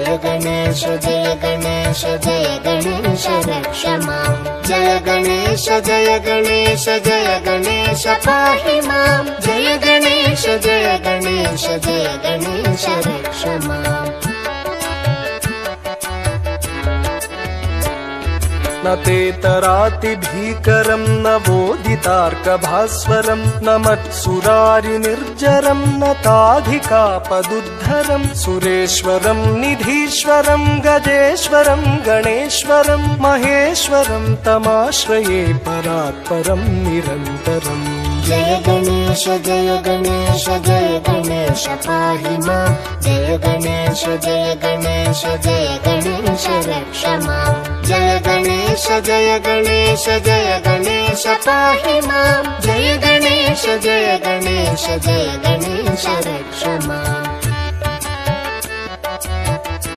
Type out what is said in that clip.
जय गणेश जय गणेश जय गणेश रक्ष मां। जय गणेश जय गणेश जय गणेश पाहि मां। जय गणेश जय गणेश जय गणेश रक्ष माम्। न तेतरातिभीकरं न वोदितार्कभास्वरं न मत्सुरारिनिर्जरं न ताधिकापदुद्धरं सुरेश्वरं निधीश्वरं गजेश्वरं गणेश्वरं महेश्वरं तमाश्रये परात्परं निरन्तरम्। जय गणेश जय गणेश जय गणेश पाहि मां। जय गणेश जय गणेश जय गणेश रक्ष मां। जय गणेश जय गणेश जय गणेश पाहि मां। जय गणेश जय गणेश जय गणेश रक्ष माम्।